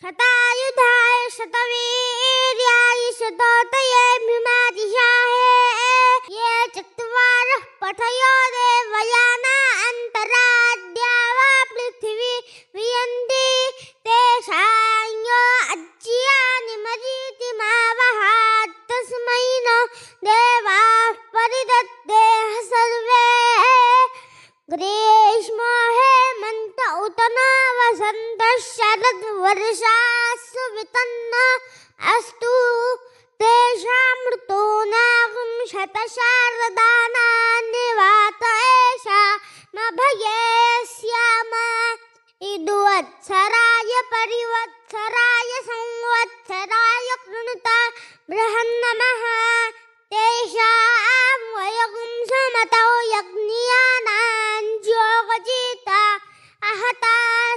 शतायुधाय शतवीर्याय शतोतये भीमातिशाहे ये चत्वारः पथयो देवयाना अन्तराद्या वा पृथिवी वियन्ति तेषां अज्यानि मरीति मावः तस्मै नो देवाः परिदद्देः सर्वे ग्रीष्मो हेमन्त उत न वसन्तः शरद्वर्षासु वितन्न अस्तु तेषां ऋतूनागं शतशारदानान्निवात एषामभये स्याम इदुवत्सराय परिवत्सराय संवत्सराय कृणुता बृहन्नमः तेषां वयगुं समतौ यज्ञियानां ज्योगजिता अहता